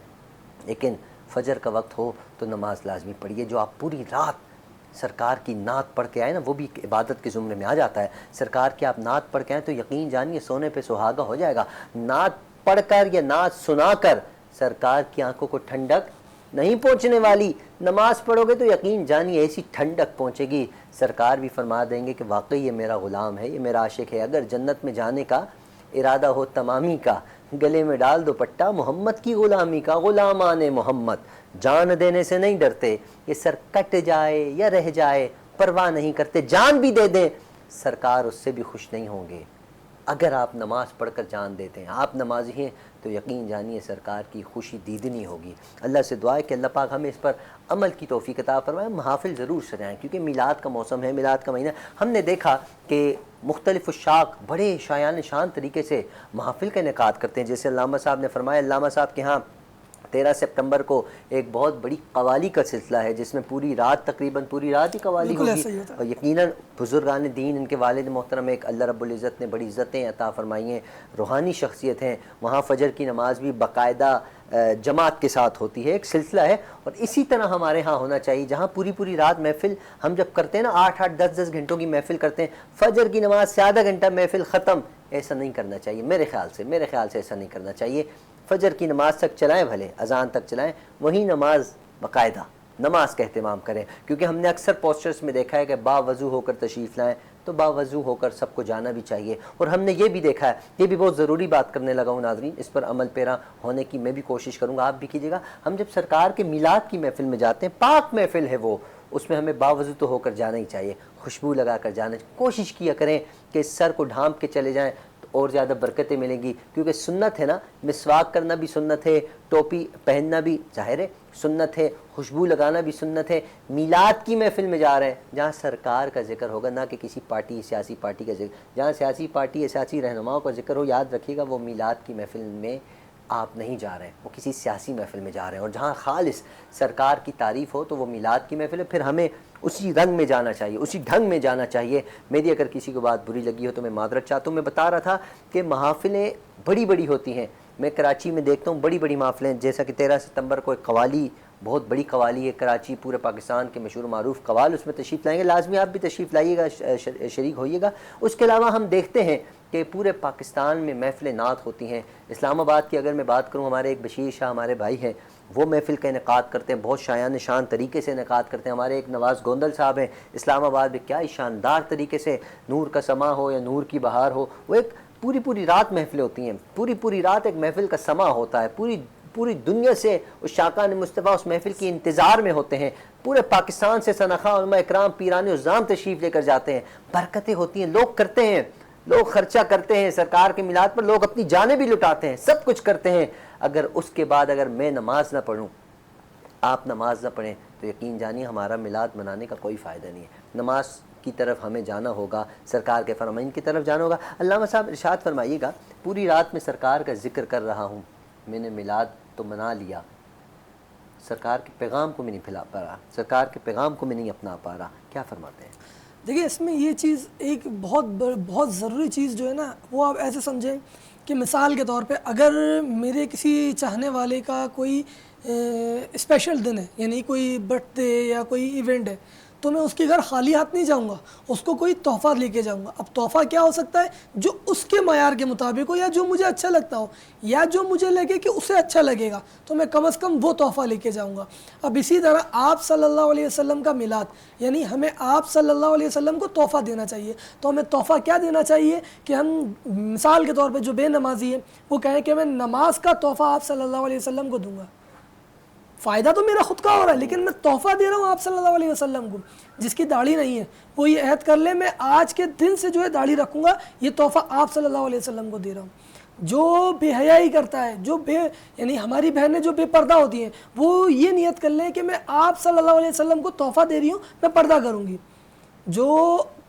لیکن فجر کا وقت ہو تو نماز لازمی پڑھیے. جو آپ پوری رات سرکار کی نعت پڑھ کے آئے نا, وہ بھی عبادت کے زمرے میں آ جاتا ہے. سرکار کی آپ نعت پڑھ کے آئیں تو یقین جانیے سونے پہ سہاگا ہو جائے گا. نعت پڑھ کر یا نعت سنا کر سرکار کی آنکھوں کو ٹھنڈک نہیں پہنچنے والی, نماز پڑھو گے تو یقین جانیے ایسی ٹھنڈک پہنچے گی. سرکار بھی فرما دیں گے کہ واقعی یہ میرا غلام ہے, یہ میرا عاشق ہے. اگر جنت میں جانے کا ارادہ ہو تمامی کا، گلے میں ڈال دو پٹا محمد کی غلامی کا، غلامان محمد جان دینے سے نہیں ڈرتے، یہ سر کٹ جائے یا رہ جائے پرواہ نہیں کرتے، جان بھی دے دیں سرکار اس سے بھی خوش نہیں ہوں گے۔ اگر آپ نماز پڑھ کر جان دیتے ہیں، آپ نمازی ہیں، تو یقین جانیے سرکار کی خوشی دیدنی ہوگی۔ اللہ سے دعا ہے کہ اللہ پاک ہمیں اس پر عمل کی توفیق عطا فرمائے۔ محافل ضرور سجائیں کیونکہ میلاد کا موسم ہے، میلاد کا مہینہ۔ ہم نے دیکھا کہ مختلف الشاق بڑے شایان شان طریقے سے محافل کا انعقاد کرتے ہیں، جیسے علامہ صاحب نے فرمایا، علامہ صاحب کے ہاں 13 سپتمبر کو ایک بہت بڑی قوالی کا سلسلہ ہے جس میں پوری رات تقریباً پوری رات ہی قوالی ہوگی، اور یقیناً بزرگان دین، ان کے والد محترم ایک اللہ رب العزت نے بڑی عزتیں عطا فرمائی ہیں، روحانی شخصیت ہیں، وہاں فجر کی نماز بھی باقاعدہ جماعت کے ساتھ ہوتی ہے، ایک سلسلہ ہے۔ اور اسی طرح ہمارے ہاں ہونا چاہیے، جہاں پوری رات محفل ہم جب کرتے ہیں نا، 8-8 10-10 گھنٹوں کی محفل کرتے ہیں، فجر کی نماز سے آدھا گھنٹہ محفل ختم، ایسا نہیں کرنا چاہیے میرے خیال سے ایسا نہیں کرنا چاہیے۔ فجر کی نماز تک چلائیں، بھلے اذان تک چلائیں، وہی نماز باقاعدہ نماز کا اہتمام کریں، کیونکہ ہم نے اکثر پوسٹرز میں دیکھا ہے کہ باوضو ہو کر تشریف لائیں، تو باوضو ہو کر سب کو جانا بھی چاہیے۔ اور ہم نے یہ بھی دیکھا ہے، یہ بھی بہت ضروری بات کرنے لگا ہوں ناظرین، اس پر عمل پیرا ہونے کی میں بھی کوشش کروں گا، آپ بھی کیجیے گا۔ ہم جب سرکار کے میلاد کی محفل میں جاتے ہیں، پاک محفل ہے وہ، اس میں ہمیں باوضو تو ہو کر جانا ہی چاہیے، خوشبو لگا کر جانا چاہیے، کوشش کیا کریں کہ سر کو ڈھانپ کے چلے جائیں اور زیادہ برکتیں ملیں گی، کیونکہ سنت ہے نا، مسواک کرنا بھی سنت ہے، ٹوپی پہننا بھی ظاہر ہے سنت ہے، خوشبو لگانا بھی سنت ہے۔ میلاد کی محفل میں جا رہے ہیں جہاں سرکار کا ذکر ہوگا، نہ کہ کسی پارٹی سیاسی پارٹی کا ذکر، جہاں سیاسی پارٹی سیاسی رہنماؤں کا ذکر ہو، یاد رکھیے گا وہ میلاد کی محفل میں آپ نہیں جا رہے ہیں، وہ کسی سیاسی محفل میں جا رہے ہیں۔ اور جہاں خالص سرکار کی تعریف ہو تو وہ میلاد کی محفل ہے، پھر ہمیں اسی رنگ میں جانا چاہیے، اسی ڈھنگ میں جانا چاہیے۔ میری اگر کسی کو بات بری لگی ہو تو میں معذرت چاہتا ہوں۔ میں بتا رہا تھا کہ محافلیں بڑی ہوتی ہیں، میں کراچی میں دیکھتا ہوں بڑی محفلیں، جیسا کہ 13 ستمبر کو ایک قوالی، بہت بڑی قوالی ہے کراچی، پورے پاکستان کے مشہور معروف قوال، اس میں تشریف لائیں گے، لازمی آپ بھی تشریف لائیے گا، شریک ہوئیے گا۔ اس کے علاوہ ہم دیکھتے ہیں کہ پورے پاکستان میں محفل نعت ہوتی ہیں۔ اسلام آباد کی اگر میں بات کروں، ہمارے ایک بشیر شاہ ہمارے بھائی ہیں، وہ محفل کا انعقاد کرتے ہیں، بہت شایان شان طریقے سے انعقاد کرتے ہیں۔ ہمارے ایک نواز گوندل صاحب ہیں اسلام آباد میں، کیا شاندار طریقے سے، نور کا سما ہو یا نور کی بہار ہو، وہ ایک پوری رات محفلیں ہوتی ہیں، پوری رات ایک محفل کا سما ہوتا ہے، پوری دنیا سے اس شاقان مصطفیٰ اس محفل کی انتظار میں ہوتے ہیں، پورے پاکستان سے سنخا علماء اکرام پیران عظام تشریف لے کر جاتے ہیں، برکتیں ہوتی ہیں، لوگ کرتے ہیں، لوگ خرچہ کرتے ہیں سرکار کے میلاد پر، لوگ اپنی جانیں بھی لٹاتے ہیں، سب کچھ کرتے ہیں۔ اگر اس کے بعد اگر میں نماز نہ پڑھوں، آپ نماز نہ پڑھیں، تو یقین جانیے ہمارا میلاد منانے کا کوئی فائدہ نہیں ہے۔ نماز کی طرف ہمیں جانا ہوگا، سرکار کے فرامین کی طرف جانا ہوگا۔ علامہ صاحب ارشاد فرمائیے گا، پوری رات میں سرکار کا ذکر کر رہا ہوں، میں نے میلاد تو منا لیا، سرکار کے پیغام کو میں نہیں پھیلا پا رہا، سرکار کے پیغام کو میں نہیں اپنا پا رہا، کیا فرماتے ہیں؟ دیکھیے اس میں یہ چیز ایک بہت ضروری چیز جو ہے نا، وہ آپ ایسے سمجھیں کہ مثال کے طور پہ اگر میرے کسی چاہنے والے کا کوئی اسپیشل دن ہے، یعنی کوئی برتھ ڈے یا کوئی ایونٹ ہے، تو میں اس کے گھر خالی ہاتھ نہیں جاؤں گا، اس کو کوئی تحفہ لے کے جاؤں گا۔ اب تحفہ کیا ہو سکتا ہے؟ جو اس کے معیار کے مطابق ہو، یا جو مجھے اچھا لگتا ہو، یا جو مجھے لگے کہ اسے اچھا لگے گا، تو میں کم از کم وہ تحفہ لے کے جاؤں گا۔ اب اسی طرح آپ صلی اللہ علیہ وسلم کا میلاد، یعنی ہمیں آپ صلی اللہ علیہ وسلم کو تحفہ دینا چاہیے۔ تو ہمیں تحفہ کیا دینا چاہیے کہ ہم مثال کے طور پہ جو بے نمازی ہے وہ کہیں کہ میں نماز کا تحفہ آپ صلی اللہ علیہ وسلم کو دوں گا۔ فائدہ تو میرا خود کا ہو رہا ہے، لیکن میں تحفہ دے رہا ہوں آپ صلی اللہ علیہ وسلم کو۔ جس کی داڑھی نہیں ہے وہ یہ عہد کر لے، میں آج کے دن سے جو ہے داڑھی رکھوں گا، یہ تحفہ آپ صلی اللہ علیہ وسلم کو دے رہا ہوں۔ جو بے حیائی کرتا ہے، یعنی ہماری بہنیں جو بے پردہ ہوتی ہیں، وہ یہ نیت کر لیں کہ میں آپ صلی اللہ علیہ وسلم کو تحفہ دے رہی ہوں، میں پردہ کروں گی۔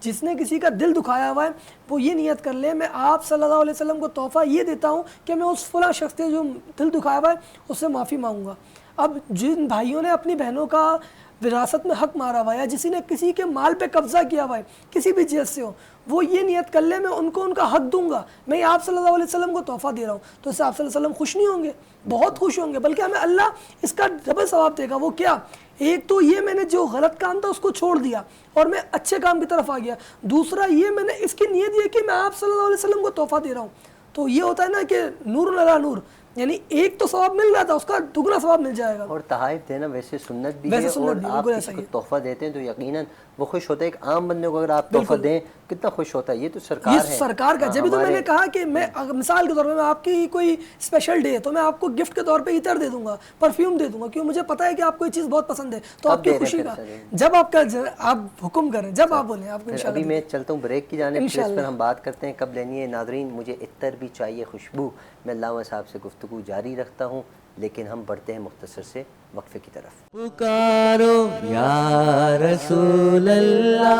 جس نے کسی کا دل دکھایا ہوا ہے، وہ یہ نیت کر لے میں آپ صلی اللہ علیہ وسلم کو تحفہ یہ دیتا ہوں کہ میں اس فلاں شخص سے جو دل دکھایا ہوا ہے اس سے معافی مانگوں گا۔ اب جن بھائیوں نے اپنی بہنوں کا وراثت میں حق مارا ہوا ہے، یا جسی نے کسی کے مال پہ قبضہ کیا ہوا ہے کسی بھی چیز سے ہو، وہ یہ نیت کر لے میں ان کو ان کا حق دوں گا، میں آپ صلی اللہ علیہ وسلم کو تحفہ دے رہا ہوں، تو اس سے آپ صلی اللہ علیہ وسلم خوش نہیں ہوں گے؟ بہت خوش ہوں گے، بلکہ ہمیں اللہ اس کا ڈبل ثواب دے گا۔ وہ کیا؟ ایک تو یہ میں نے جو غلط کام تھا اس کو چھوڑ دیا اور میں اچھے کام کی طرف آ گیا، دوسرا یہ میں نے اس کی نیت یہ کہ میں آپ صلی اللہ علیہ وسلم کو تحفہ دے رہا ہوں۔ تو یہ ہوتا ہے نا کہ نور علی نور، یعنی ایک تو ثواب مل رہا تھا، اس کا دگنا ثواب مل جائے گا۔ اور تحائف دینا ویسے سنت بھی ہے، اور آپ کسی کو تحفہ دیتے ہیں تو یقیناً وہ خوش ہوتا ہے. ایک عام بندے کو اگر آپ تحفہ دیں کتنا خوش ہوتا ہے. یہ تو سرکار یہ ہے, سرکار کا. جبھی تو میں نے کہا کہ میں مثال کے طور پہ میں آپ کی کوئی اسپیشل ڈے ہے تو میں آپ کو گفٹ کے طور پہ عطر دے دوں گا, پرفیوم دے دوں گا, کیوں مجھے پتا ہے کہ آپ کو یہ چیز بہت پسند ہے. تو آپ کی خوشی کا جب آپ کا آپ حکم کریں, جب آپ بولیں آپ کو انشاءاللہ. ابھی میں چلتا ہوں بریک کی جانب, اس پر ہم بات کرتے ہیں کب لینی ہے. ناظرین مجھے عطر بھی چاہیے, خوشبو. میں علامہ صاحب سے گفتگو جاری رکھتا ہوں, لیکن ہم بڑھتے ہیں مختصر سے وقفے کی طرف. پکارو یا رسول اللہ,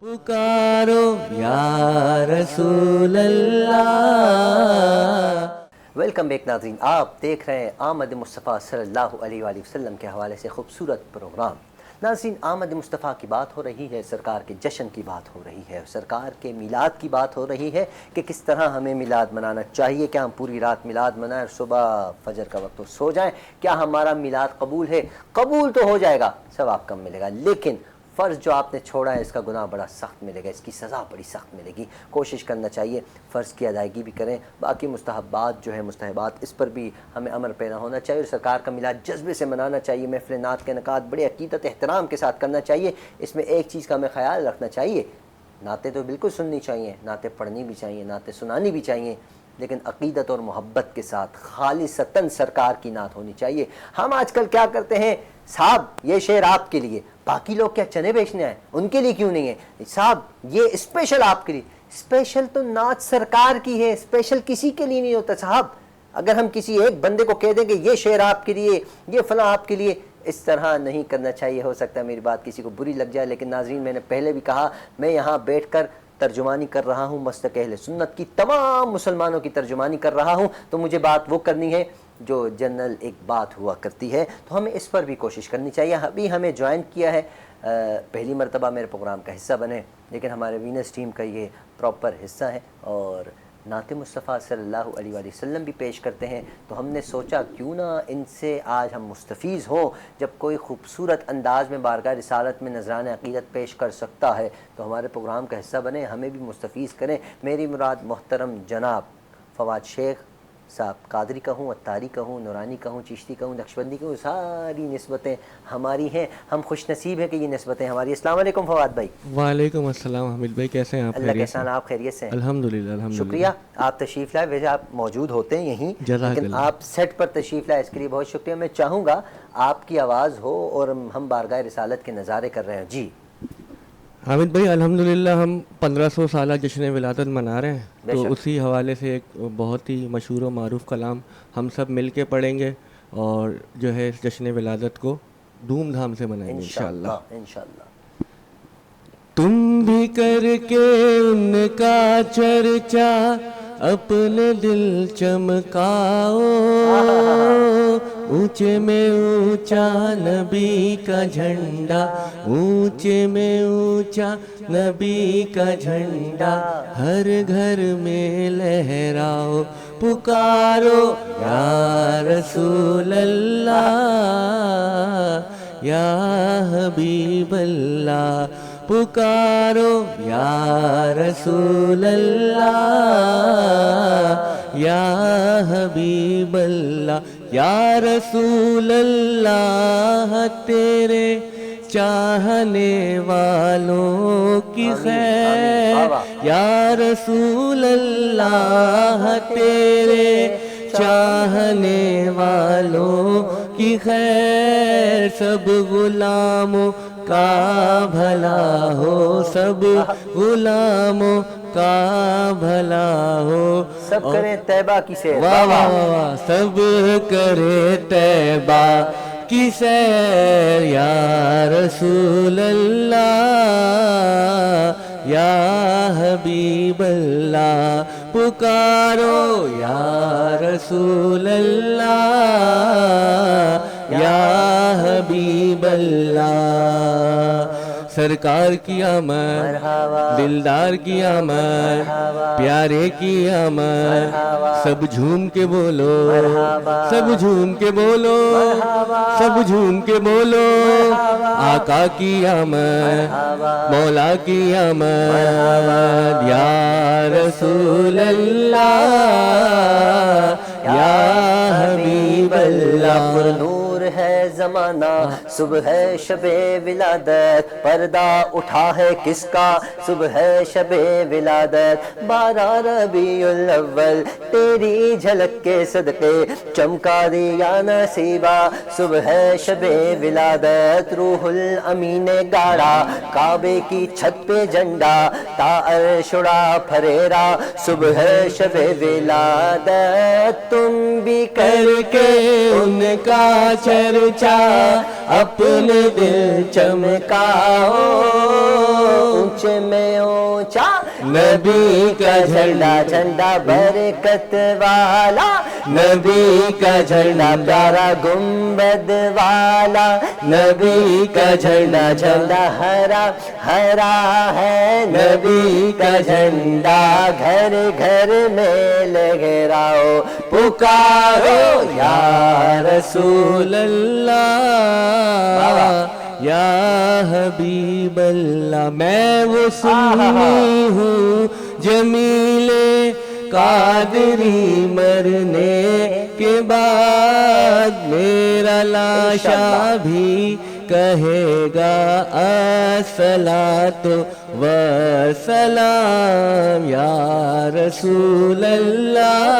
پکارو یا رسول اللہ. ویلکم بیک ناظرین, آپ دیکھ رہے ہیں آمد مصطفیٰ صلی اللہ علیہ وآلہ وسلم کے حوالے سے خوبصورت پروگرام. ناظرین آمد مصطفیٰ کی بات ہو رہی ہے, سرکار کے جشن کی بات ہو رہی ہے, سرکار کے میلاد کی بات ہو رہی ہے کہ کس طرح ہمیں میلاد منانا چاہیے. کیا ہم پوری رات میلاد منائیں, صبح فجر کا وقت تو سو جائیں؟ کیا ہمارا میلاد قبول ہے؟ قبول تو ہو جائے گا, ثواب کم ملے گا, لیکن فرض جو آپ نے چھوڑا ہے اس کا گناہ بڑا سخت ملے گا, اس کی سزا بڑی سخت ملے گی. کوشش کرنا چاہیے فرض کی ادائیگی بھی کریں, باقی مستحبات جو ہے مستحبات اس پر بھی ہمیں عمل پیرا ہونا چاہیے, اور سرکار کا میلاد جذبے سے منانا چاہیے. محفل نعت کے انعقاد بڑے عقیدت احترام کے ساتھ کرنا چاہیے. اس میں ایک چیز کا ہمیں خیال رکھنا چاہیے, نعتیں تو بالکل سننی چاہیے, نعتیں پڑھنی بھی چاہیے, نعتیں سنانی بھی چاہیے, لیکن عقیدت اور محبت کے ساتھ خالصتاً سرکار کی نعت ہونی چاہیے. ہم آج کل کیا کرتے ہیں, صاحب یہ شعر آپ کے لیے, باقی لوگ کیا چنے بیچنے آئے, ان کے لیے کیوں نہیں ہے, صاحب یہ اسپیشل آپ کے لیے. اسپیشل تو نعت سرکار کی ہے, اسپیشل کسی کے لیے نہیں ہوتا صاحب. اگر ہم کسی ایک بندے کو کہہ دیں کہ یہ شعر آپ کے لیے, یہ فلاں آپ کے لیے, اس طرح نہیں کرنا چاہیے. ہو سکتا ہے میری بات کسی کو بری لگ جائے, لیکن ناظرین میں نے پہلے بھی کہا میں یہاں بیٹھ کر ترجمانی کر رہا ہوں, مسلک اہل سنت کی تمام مسلمانوں کی ترجمانی کر رہا ہوں, تو مجھے بات وہ کرنی ہے جو جنرل ایک بات ہوا کرتی ہے, تو ہمیں اس پر بھی کوشش کرنی چاہیے. ابھی ہمیں جوائن کیا ہے, پہلی مرتبہ میرے پروگرام کا حصہ بنے, لیکن ہمارے وینرز ٹیم کا یہ پراپر حصہ ہے, اور نعت مصطفیٰ صلی اللہ علیہ وآلہ وسلم بھی پیش کرتے ہیں. تو ہم نے سوچا کیوں نہ ان سے آج ہم مستفیض ہوں. جب کوئی خوبصورت انداز میں بارگاہ رسالت میں نذران عقیدت پیش کر سکتا ہے تو ہمارے پروگرام کا حصہ بنے, ہمیں بھی مستفیض کریں. میری مراد محترم جناب فواد شیخ صاحب, قادری کہوں, اتاری کہوں, نورانی کہوں, چشتی کہوں, نقشبندی کہوں, ساری نسبتیں ہماری ہیں. ہم خوش نصیب ہیں کہ یہ نسبتیں ہماری. السلام علیکم فواد بھائی. وعلیکم السلام حامد بھائی, کیسے ہیں آپ؟ اللہ کے احسان, آپ خیریت سے ہیں؟ الحمدللہ الحمدللہ. شکریہ, آپ تشریف لائے. ویسے آپ موجود ہوتے ہیں یہیں, لیکن آپ سیٹ پر تشریف لائے, اس کے لیے بہت شکریہ. میں چاہوں گا آپ کی آواز ہو اور ہم بارگاہ رسالت کے نظارے کر رہے ہیں. جی حامد بھائی, الحمدللہ ہم 1500 سالہ جشن ولادت منا رہے ہیں, تو اسی حوالے سے ایک بہت ہی مشہور و معروف کلام ہم سب مل کے پڑھیں گے, اور جو ہے اس جشن ولادت کو دھوم دھام سے منائیں گے انشاءاللہ. تم بھی کر کے ان کا چرچا اپنے دل چمکاؤ, اونچے میں اونچا نبی کا جھنڈا, اونچے میں اونچا نبی کا جھنڈا ہر گھر میں لہراؤ. پکارو یا رسول اللہ, یا حبیب اللہ, پکارو یا رسول اللہ, یا حبیب اللہ. یا رسول اللہ, تیرے چاہنے والوں کی خیر, یا رسول اللہ, تیرے چاہنے والوں کی خیر. سب غلاموں کا بھلا ہو, سب غلاموں کا بھلا ہو, سب کریں طیبہ کی سیر. واہ واہ واہ, سب کرے طیبہ کی سیر. یا رسول اللہ, یا حبیب اللہ, پکارو یا رسول اللہ, یا حبیب اللہ. سرکار کی آمد, دلدار کی آمد, پیارے کی آمد, سب جھوم کے بولو, سب جھوم کے بولو, سب جھوم کے بولو. آقا کی آمد, مولا کی آمد, یا رسول اللہ, یا حبیب اللہ. نور ہے زمانہ صبح شب ولادت پردہ اٹھا ہے کس کا صبح شب ولادت 12 ربیع الاول تیری جھلک کے صدقے چمکا دیا نصیبہ صبح شب ولادت روح الامین نے گاڑا کعبے کی چھت پہ جھنڈا تا عرش اڑا پھریرا صبح شب ولادت تم بھی کر کے ان کا چرچا اپنے دل چمکاؤ اونچے میں اونچا نبی کا جھنڈا جھنڈا برکت والا نبی کا جھنڈا پیارا گنبد والا نبی کا جھنڈا جھنڈا ہرا ہرا ہے نبی کا جھنڈا گھر گھر میں لہراؤ پکارو یا رسول اللہ یا حبیب اللہ میں وہ سنی ہوں جمیل قادری مرنے کے بعد میرا لاشا بھی کہے گا الصلاۃ والسلام یا رسول اللہ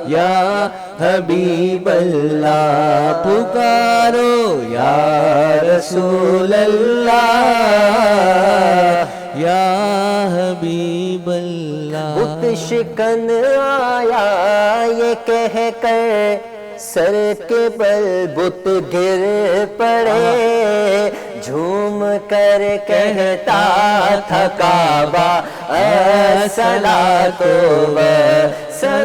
یا حبیب اللہ پکارو یا رسول اللہ یا حبیب اللہ بت شکن آیا یہ کہہ کر سر کے بل بت گر پڑے جھوم کر کہتا تھا کعبہ الصلاۃ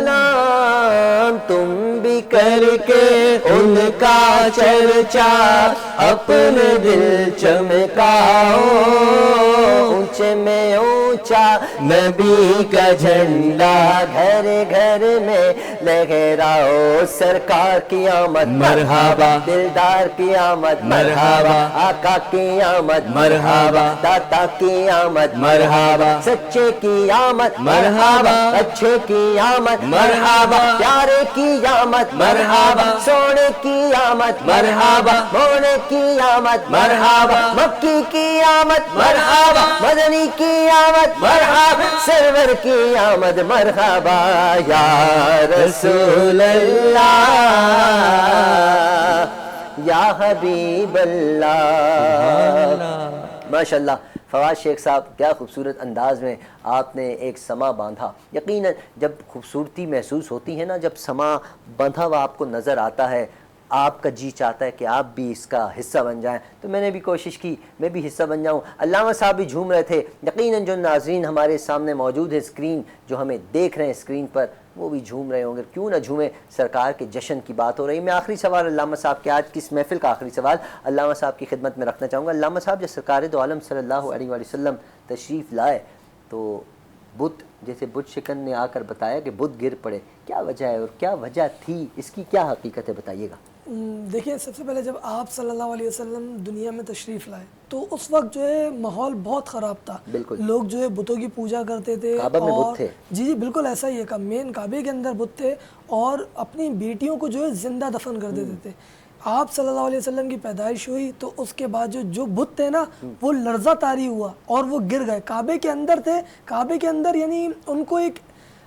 والسلام تم بھی کر کے ان کا چرچا اپنے دل چمکاؤ اونچے میں اونچا نبی کا جھنڈا گھر گھر میں لہراؤ سرکار کی آمد مرحبا دلدار کی آمد مرحبا آقا کی آمد مرحبا داتا کی آمد مرحبا سچے کی آمد مرحبا اچھے کی آمد مرحبا پیارے کی آمد مرحبا سونے کی آمد مرحبا مونے کی آمد مرحبا مکی کی آمد مرحبا مدنی کی آمد مرحبا سرور کی آمد مرحبا یا رسول اللہ یا حبیب اللہ ماشاءاللہ فواد شیخ صاحب کیا خوبصورت انداز میں آپ نے ایک سما باندھا یقیناً جب خوبصورتی محسوس ہوتی ہے نا جب سما بندھا ہوا آپ کو نظر آتا ہے آپ کا جی چاہتا ہے کہ آپ بھی اس کا حصہ بن جائیں تو میں نے بھی کوشش کی میں بھی حصہ بن جاؤں علامہ صاحب بھی جھوم رہے تھے یقیناً جو ناظرین ہمارے سامنے موجود ہے اسکرین جو ہمیں دیکھ رہے ہیں اسکرین پر وہ بھی جھوم رہے ہوں گے کیوں نہ جھومیں سرکار کے جشن کی بات ہو رہی ہے میں آخری سوال علامہ صاحب کے آج کی اس محفل کا آخری سوال علامہ صاحب کی خدمت میں رکھنا چاہوں گا علامہ صاحب جب سرکار دو عالم صلی اللہ علیہ وآلہ وسلم تشریف لائے تو بت جیسے بت شکن نے آ کر بتایا کہ بت گر پڑے کیا وجہ ہے اور کیا وجہ تھی اس کی کیا حقیقت ہے بتائیے گا دیکھیں سب سے پہلے جب آپ صلی اللہ علیہ وسلم دنیا میں تشریف لائے تو اس وقت جو ہے ماحول بہت خراب تھا لوگ جو ہے بتوں کی پوجا کرتے تھے کعبہ میں بت تھے جی بالکل ایسا ہی ہے مین کعبے کے اندر بت تھے اور اپنی بیٹیوں کو جو ہے زندہ دفن کر دیتے تھے آپ صلی اللہ علیہ وسلم کی پیدائش ہوئی تو اس کے بعد جو بت تھے نا وہ لرزہ طاری ہوا اور وہ گر گئے کعبے کے اندر تھے کعبے کے اندر یعنی ان کو ایک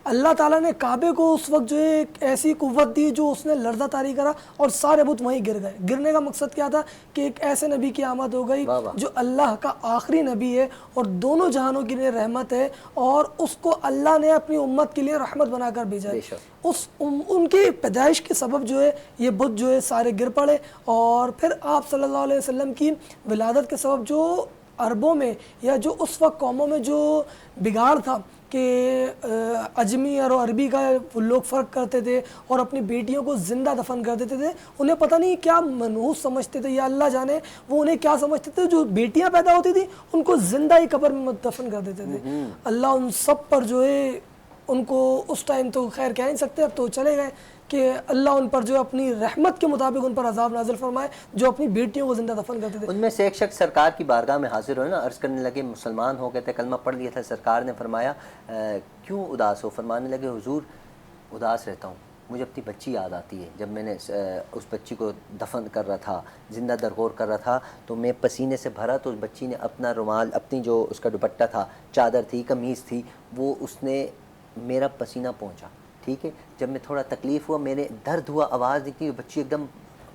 اللہ تعالیٰ نے کعبے کو اس وقت جو ہے ایک ایسی قوت دی جو اس نے لرزہ طاری کرا اور سارے بت وہیں گر گئے گرنے کا مقصد کیا تھا کہ ایک ایسے نبی کی آمد ہو گئی جو اللہ کا آخری نبی ہے اور دونوں جہانوں کے لیے رحمت ہے اور اس کو اللہ نے اپنی امت کے لیے رحمت بنا کر بھیجا ہے ان کی پیدائش کے سبب جو ہے یہ بت جو ہے سارے گر پڑے اور پھر آپ صلی اللہ علیہ وسلم کی ولادت کے سبب جو عربوں میں یا جو اس وقت قوموں میں جو بگاڑ تھا کہ اجمی اور عربی کا لوگ فرق کرتے تھے اور اپنی بیٹیوں کو زندہ دفن کر دیتے تھے انہیں پتہ نہیں کیا منحوس سمجھتے تھے یا اللہ جانے وہ انہیں کیا سمجھتے تھے جو بیٹیاں پیدا ہوتی تھیں ان کو زندہ ہی قبر میں دفن کر دیتے تھے اللہ ان سب پر جو ہے ان کو اس ٹائم تو خیر کہہ نہیں سکتے اب تو چلے گئے کہ اللہ ان پر جو اپنی رحمت کے مطابق ان پر عذاب نازل فرمائے جو اپنی بیٹیوں کو زندہ دفن کرتے تھے ان میں سے ایک شخص سرکار کی بارگاہ میں حاضر ہوئے نا عرض کرنے لگے مسلمان ہو گئے تھے کلمہ پڑھ لیا تھا سرکار نے فرمایا کیوں اداس ہو فرمانے لگے حضور اداس رہتا ہوں مجھے اپنی بچی یاد آتی ہے. جب میں نے اس بچی کو دفن کر رہا تھا, زندہ درگور کر رہا تھا, تو میں پسینے سے بھرا, تو اس بچی نے اپنا رومال, اپنی جو اس کا دوپٹہ تھا, چادر تھی, قمیض تھی, وہ اس نے میرا پسینہ پہنچا. ٹھیک ہے, جب میں تھوڑا تکلیف ہوا, میرے درد ہوا, آواز نکلی, بچی ایک دم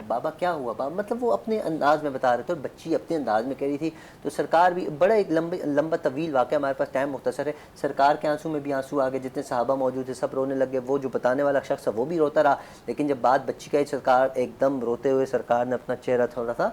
بابا کیا ہوا بابا, مطلب وہ اپنے انداز میں بتا رہے تھے, اور بچی اپنے انداز میں کہہ رہی تھی. تو سرکار بھی بڑا ایک لمبا طویل واقعہ, ہمارے پاس ٹائم مختصر ہے, سرکار کے آنسوں میں بھی آنسو آ گئے, جتنے صحابہ موجود تھے سب رونے لگے, وہ جو بتانے والا شخص ہے وہ بھی روتا رہا. لیکن جب بات بچی کا, سرکار ایک دم روتے ہوئے سرکار نے اپنا چہرہ تھوڑا سا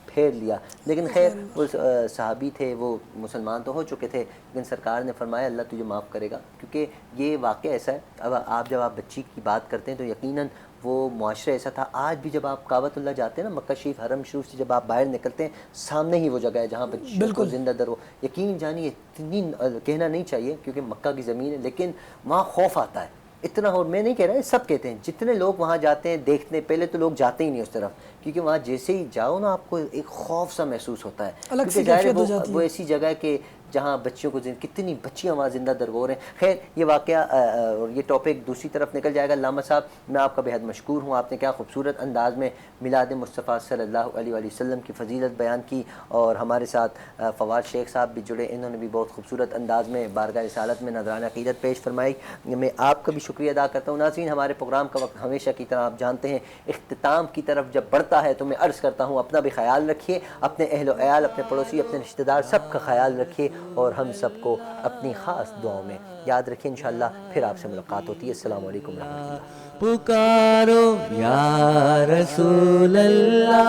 پھیر لیا. لیکن خیر وہ صحابی تھے, وہ مسلمان تو ہو چکے تھے, لیکن سرکار نے فرمایا اللہ تجھے معاف کرے گا, کیونکہ یہ واقعہ ایسا ہے. اب جب آپ بچی کی بات کرتے ہیں تو یقیناً وہ معاشرہ ایسا تھا. آج بھی جب آپ کعبۃ اللہ جاتے ہیں نا, مکہ شریف حرم شریف سے جب آپ باہر نکلتے ہیں, سامنے ہی وہ جگہ ہے جہاں بچوں کو زندہ در ہو. یقین جانیے اتنی کہنا نہیں چاہیے کیونکہ مکہ کی زمین ہے, لیکن وہاں خوف آتا ہے اتنا. اور میں نہیں کہہ رہا, سب کہتے ہیں جتنے لوگ وہاں جاتے ہیں دیکھنے, پہلے تو لوگ جاتے ہی نہیں اس طرف, کیونکہ وہاں جیسے ہی جاؤ نا آپ کو ایک خوف سا محسوس ہوتا ہے, کیونکہ ظاہر ہے وہ ایسی جگہ ہے کہ جہاں بچیوں کو کتنی بچیاں وہاں زندہ درگور ہیں. خیر یہ واقعہ اور یہ ٹاپک دوسری طرف نکل جائے گا. علامہ صاحب میں آپ کا بہت مشکور ہوں, آپ نے کیا خوبصورت انداز میں میلاد مصطفیٰ صلی اللہ علیہ وآلہ وسلم کی فضیلت بیان کی, اور ہمارے ساتھ فواد شیخ صاحب بھی جڑے, انہوں نے بھی بہت خوبصورت انداز میں بارگاہ رسالت میں نذران عقیدت پیش فرمائی. میں آپ کا بھی شکریہ ادا کرتا ہوں. ناظرین ہمارے پروگرام کا وقت ہمیشہ کی طرح آپ جانتے ہیں اختتام کی طرف جب بڑھتا ہے تو میں عرض کرتا ہوں اپنا بھی خیال رکھیے, اپنے اہل و عیال, اپنے پڑوسی, اپنے رشتہ دار سب کا خیال رکھیے, اور ہم سب کو اپنی خاص دعاؤں میں یاد رکھیں. انشاءاللہ پھر آپ سے ملاقات ہوتی ہے. السلام علیکم ورحمۃ اللہ. پکارو یا رسول اللہ,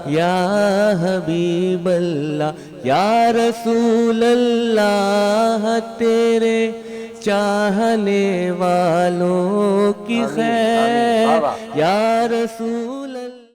یا حبیب اللہ, یا رسول اللہ, تیرے چاہنے والوں کی خیر, یا رسول